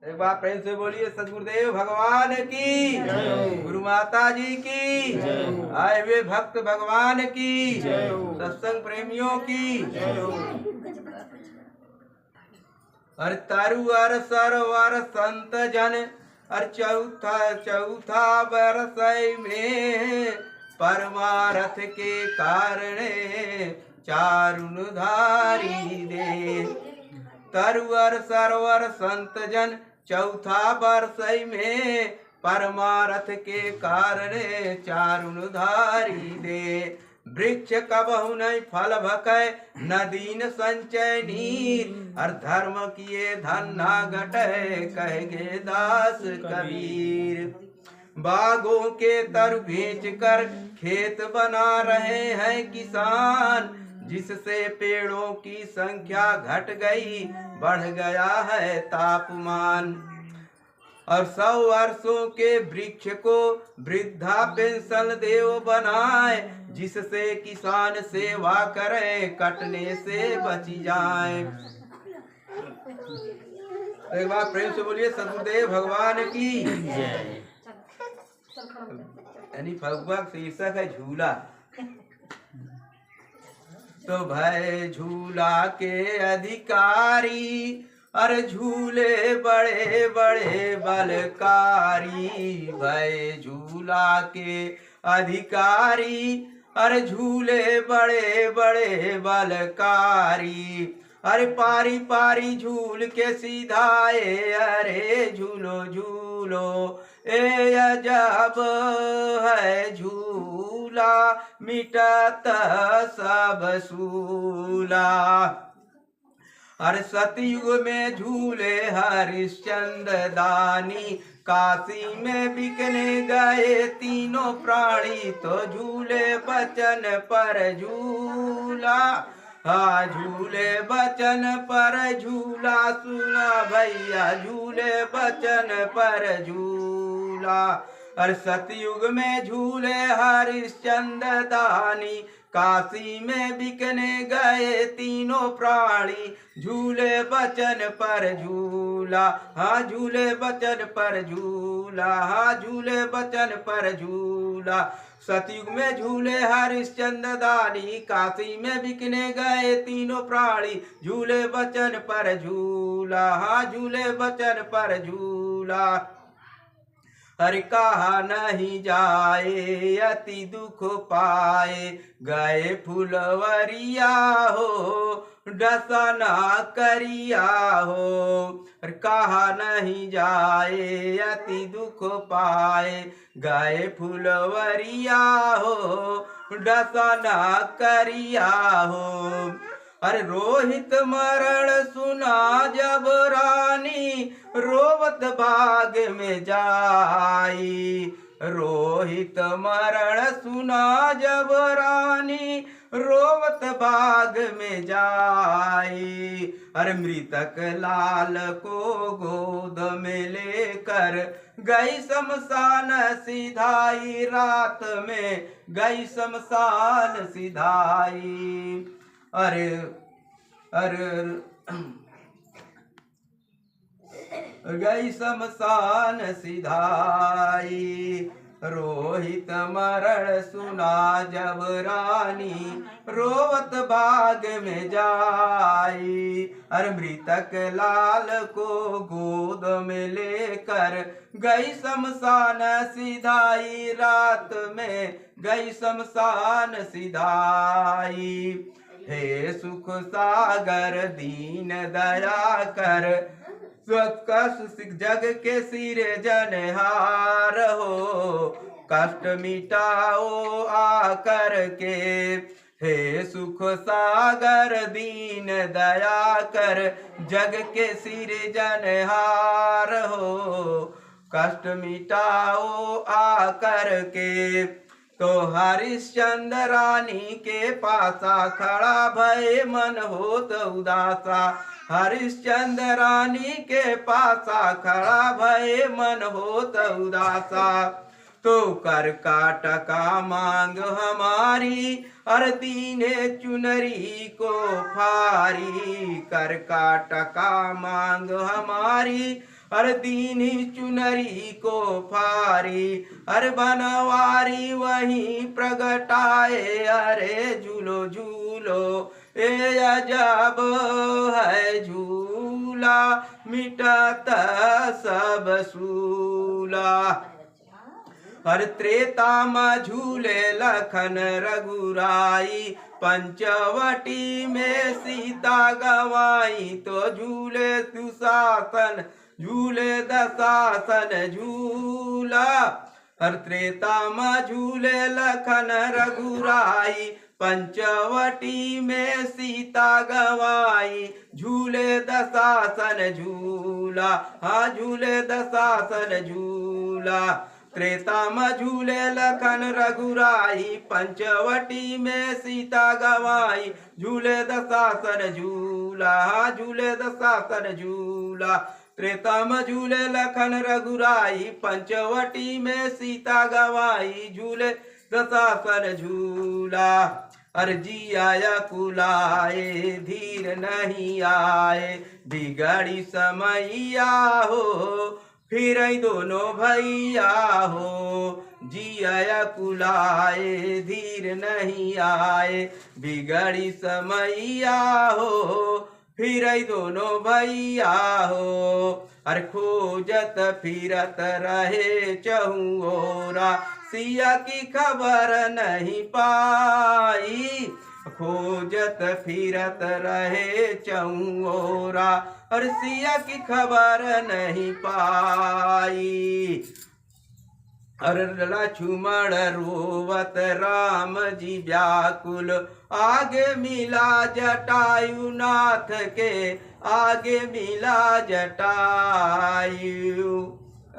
एक बार प्रेम से बोलिए सदगुरुदेव भगवान की, गुरु माता जी की, आए हुए भक्त भगवान की, सत्संग प्रेमियों की। अर तरु अर सरवर संत जन अर चौथा चौथा बरस में परमारथ के कारण चारुन धारी दे। तरुअर सरवर संत जन चौथा वर्ष में परमारथ के कारण चारुन धारी दे। वृक्ष कबहु नहीं फल भकै नदीन संचय नीर और धर्म किए धन ना घटे कहेगे दास कबीर। बागों के तरु बेच कर खेत बना रहे हैं किसान, जिससे पेड़ों की संख्या घट गई बढ़ गया है तापमान। और 100 वर्षों के वृक्ष को वृद्धा पेंशन देव बनाए, जिससे किसान सेवा करे कटने से बच जाए। एक बार प्रेम से बोलिए सदगुरुदेव भगवान की। यानी फगुआ शीर्षक है झूला। तो भय झूला के अधिकारी अरे झूले बड़े बड़े बलकारी। भय झूला के अधिकारी अरे झूले बड़े बड़े बलकारी। अरे पारी पारी झूल के सीधाए अरे झूलो झूलो ए अजब है झूला मिटत सब सूला। हर सतयुग में झूले हरिश्चंद्र दानी, काशी में बिकने गए तीनों प्राणी तो झूले बचन पर झूला। हाँ झूले बचन पर झूला सुना भैया झूले बचन पर झूला। हर सतयुग में झूले हरिश्चंद्र दानी, काशी में बिकने गए तीनों प्राणी झूले बचन पर झूला। हाँ झूले बचन पर झूला, हाँ झूले बचन पर झूला। सतयुग में झूले हरिश्चंद्र दानी, काशी में बिकने गए तीनों प्राणी झूले बचन पर झूला। हाँ झूले बचन पर झूला। हर कहा नहीं जाए अति दुख पाए गए फुलवरिया हो डसना करिया हो। हर कहा नहीं जाए अति दुख पाए गए फुलवरिया हो डसना करिया हो। अरे रोहित मरण सुना जब रानी रोवत भाग में जाई। रोहित मरण सुना जब रानी रोवत भाग में जाई। अरे मृतक लाल को गोद में लेकर गई शमशान सिधाई, रात में गई शमशान सिधाई। अरे अरे गई शमशान सिधाई। रोहित मरण सुना जब रानी रोवत भाग में जाई। अरे मृतक लाल को गोद में लेकर गई शमशान सिधाई, रात में गई शमशान सिधाई। हे सुख सागर दीन दया कर कष्ट जग के सिरे जनहार हो कष्ट मिटाओ आकर के। हे सुख सागर दीन दया कर जग के सिरे जनहार हो कष्ट मिटाओ आकर के। तो हरिश्चंद्र रानी के पासा खड़ा भय मन होत उदासा। हरिश्चंद्र रानी के पासा खड़ा भय मन होत उदासा। तो कर काटका मांग हमारी अर दीने चुनरी को फारी। कर काटका मांग हमारी अरे दीनी चुनरी को फारी, अरे बनवारी वहीं प्रगटाए, अरे झूलो झूलो ए अजब है झूला, मिटत सब सूला। हर त्रेता में झूले लखन रघुराई, पंचवटी में सीता गवाई, तो झूले दुशासन झूले दशासन झूला। हर त्रेता में झूले लखन रघुराई, पंचवटी में सीता गवाई, झूले दशासन झूला, हाँ झूले दशासन झूला। त्रेता में झूले लखन रघुराई, पंचवटी में सीता गवाई, झूले दशासन झूला, हाँ झूले दशासन झूला। त्रेता में झूले लखन रघुराई, पंचवटी में सीता गवाई, झूले दशासन झूला। अर्जी आया कुलाए धीर नहीं आए, बिगड़ी समैया हो फिर दोनों भैया हो। जी आया कुलाए धीर नहीं आए, बिगड़ी समैया हो फिर दोनों भैया हो। अरे खोजत फिरत रहे चहुओरा, सिया की खबर नहीं पाई, खोजत फिरत रहे चहुओरा, और सिया की खबर नहीं पाई। अरे लक्ष्मण रोवत राम जी व्याकुल, आगे मिला जटायु नाथ के, आगे मिला जटायु।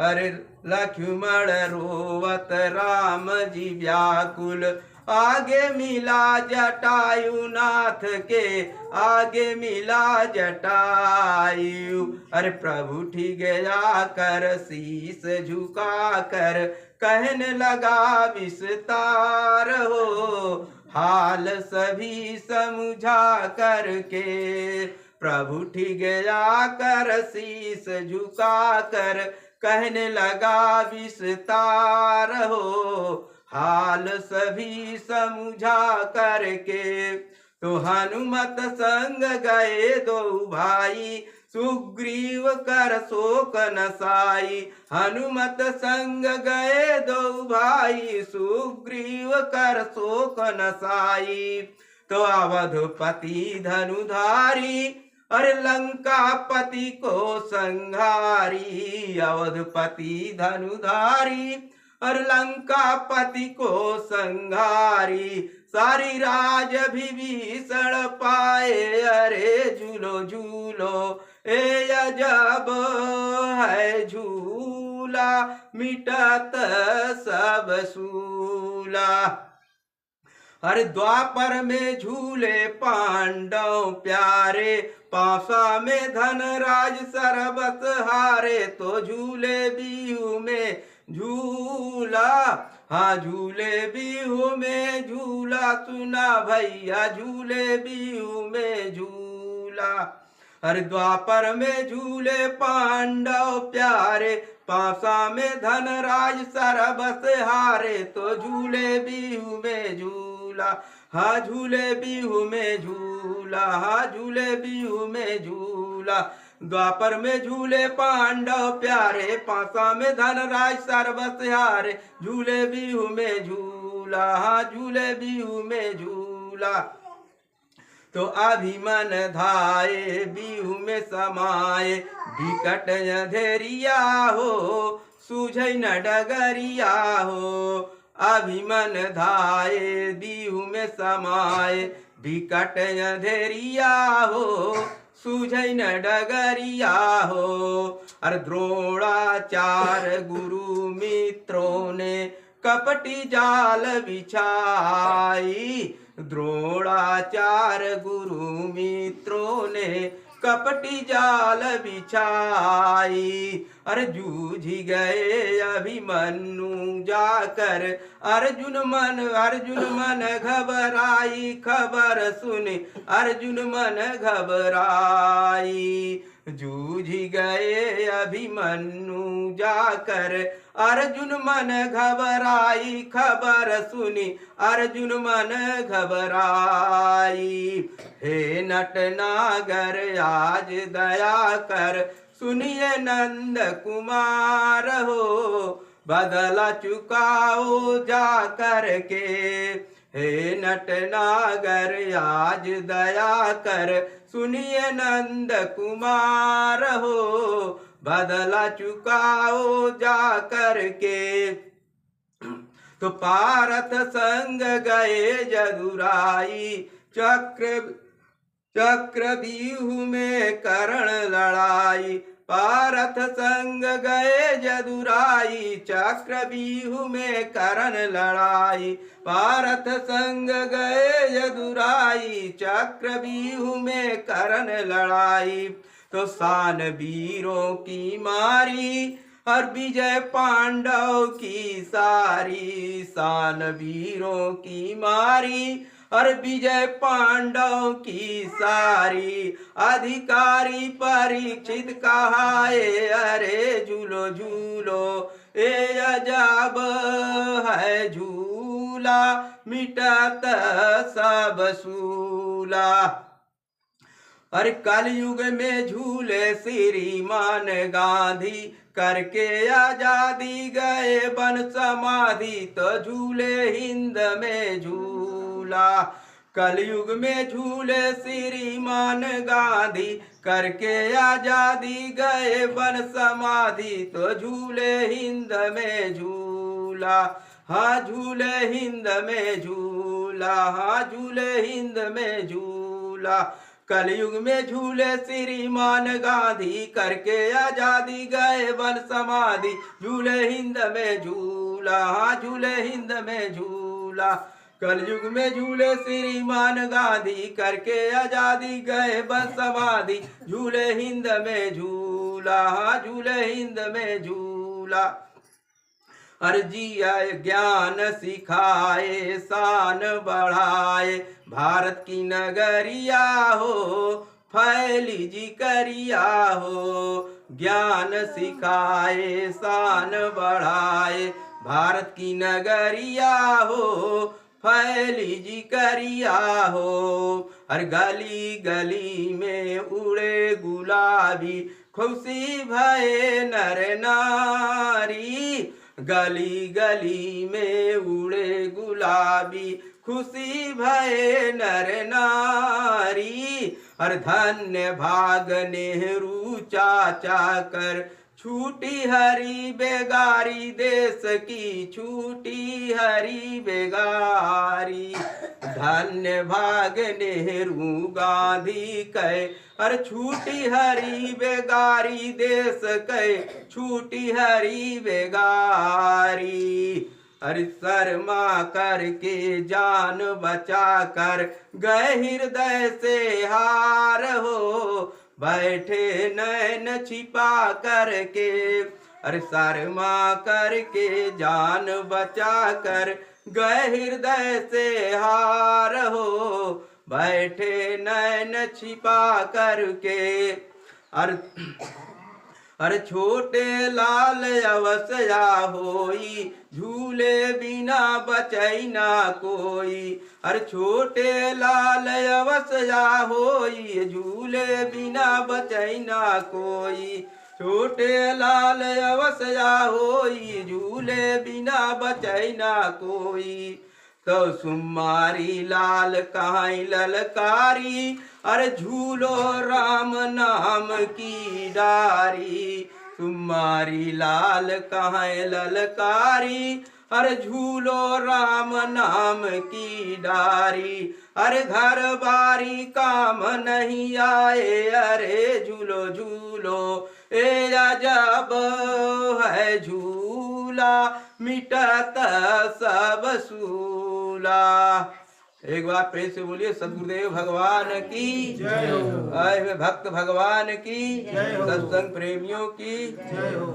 अरे लक्ष्मण रोवत राम जी व्याकुल, आगे मिला जटायु नाथ के, आगे मिला जटायु। अरे प्रभु ठीक गया कर शीस झुका कर, कहने लगा विस्तार हो, हाल सभी समझा करके। प्रभु ठीक गया कर शीस झुका कर, कहने लगा विस्तार हो, हाल सभी समझा करके। तो हनुमत संग गए दो भाई, सुग्रीव कर शोक नसाई। हनुमत संग गए दो भाई, सुग्रीव कर शोक नसाई। तो अवधपति धनुधारी, अरे लंकापति को संहारी। अवधपति धनुधारी, और लंकापति को संहारी, सारी राज विभीषण पाए, अरे झूलो झूलो ए अजब है झूला, मिटत सब सूला। हर द्वापर में झूले पांडव प्यारे, पासा में धनराज सरबत हारे, तो झूले बिहू में झूला, हाँ झूले बिहू में झूला, सुना भैया झूले बिहू में झूला। हर द्वापर में झूले पांडव प्यारे, पासा में धनराज सरबस हारे, तो झूले बिहू में झूला, हाँ झूले बिहू में झूला, हाँ झूले बिहू में झूला। द्वापर में झूले पांडव प्यारे, पासा में धनराज सर्वस हारे, झूले बिहू में झूला, हाँ झूले बिहू में झूला। तो अभिमन धाये बिहू में समाये, विकट अंधेरिया हो सूझै न डगरिया हो। अभिमन धाये बिहू में समाये, विकट अंधेरिया हो सूझै न डगरिया हो। अर द्रोणाचार्य गुरु मित्रों ने कपटी जाल बिछाई, द्रोणाचार्य गुरु मित्रों ने कपटी जाल बिछाई। अरे जूझ गए अभिमन्यु जाकर, अर्जुन मन घबराई, खबर सुन अर्जुन मन घबराई। जूझ गए अभिमन्यु जाकर, अर्जुन मन घबराई, खबर सुनी अर्जुन मन घबराई। हे नटनागर आज दया कर, सुनिए नंद कुमार हो, बदला चुकाओ जा कर के। हे नटनागर आज दया कर, सुनिए नंद कुमार हो, बदला चुकाओ जा कर के। तो पारथ संग गए जदुराई, चक्रव्यूह में करण लड़ाई। पारथ संग गए जदुराई, चक्रव्यूह में करण लड़ाई। पारथ संग गए जदुराई, चक्रव्यूह में करण लड़ाई। तो सान वीरों की मारी, और विजय पांडव की सारी। सान वीरों की मारी, और विजय पांडव की सारी। अधिकारी परीक्षित कहाए, अरे झूलो झूलो ए अजब है झूला, मिटत सब सूला। अरे कलयुग में झूले श्रीमान गांधी, करके आजादी गए बन समाधि, तो झूले हिंद में झूला। कलयुग में झूले श्रीमान गांधी, करके आजादी गए बन समाधि, तो झूले हिंद में झूला। हाँ झूले हिंद में झूला, हाँ झूले हिंद में झूला। कलयुग में झूले श्रीमान गांधी, करके आजादी गए वन समाधि, झूले हिंद में झूला, हाँ झूले हिंद में झूला। कलयुग में झूले श्रीमान गांधी, करके आजादी गए वन समाधि, झूले हिंद में झूला, हाँ झूले हिंद में झूला। अर्जिया ज्ञान सिखाए, शान बढ़ाए, भारत की नगरिया हो, फैली जी करिया हो। ज्ञान सिखाए, शान बढ़ाए, भारत की नगरिया हो, फैली जी करिया हो। हर गली गली में उड़े गुलाबी, खुशी भये नर नारी। गली गली में उड़े गुलाबी, खुशी भये नर नारी। हर धन्य भाग नेहरू चाचा कर, छूटी हरी बेगारी देश की, छूटी हरी बेगारी। धन्य भाग नेहरू गांधी कहे, हर छूटी हरी बेगारी देश कहे, छूटी हरी बेगारी। हर शर्मा करके जान बचा कर, गए हृदय से हार हो, बैठे नैन छिपा करके। हर शर्मा करके जान बचा कर, गए हृदय से हार हो, बैठे नैन छिपा करके। अरे छोटे लाल अवसया होई, झूले बिना बचई ना कोई। अरे छोटे लाल अवसया होई, झूले बिना बचई ना कोई। छोटे लाल अवसया होई, झूले बिना बचई ना कोई। तो सुमारी लाल कहाई ललकारी, अरे झूलो राम नाम की डारी। सुमारी लाल कहाई ललकारी, अरे झूलो राम नाम की डारी। अरे घर बारी काम नहीं आए, अरे झूलो झूलो ए अजब है झूला, मिटत सब सूला। एक बार प्रेम से बोलिए सद्गुरुदेव भगवान की जय हो। आए हुए भक्त भगवान की जय हो। सत्संग प्रेमियों की जय हो।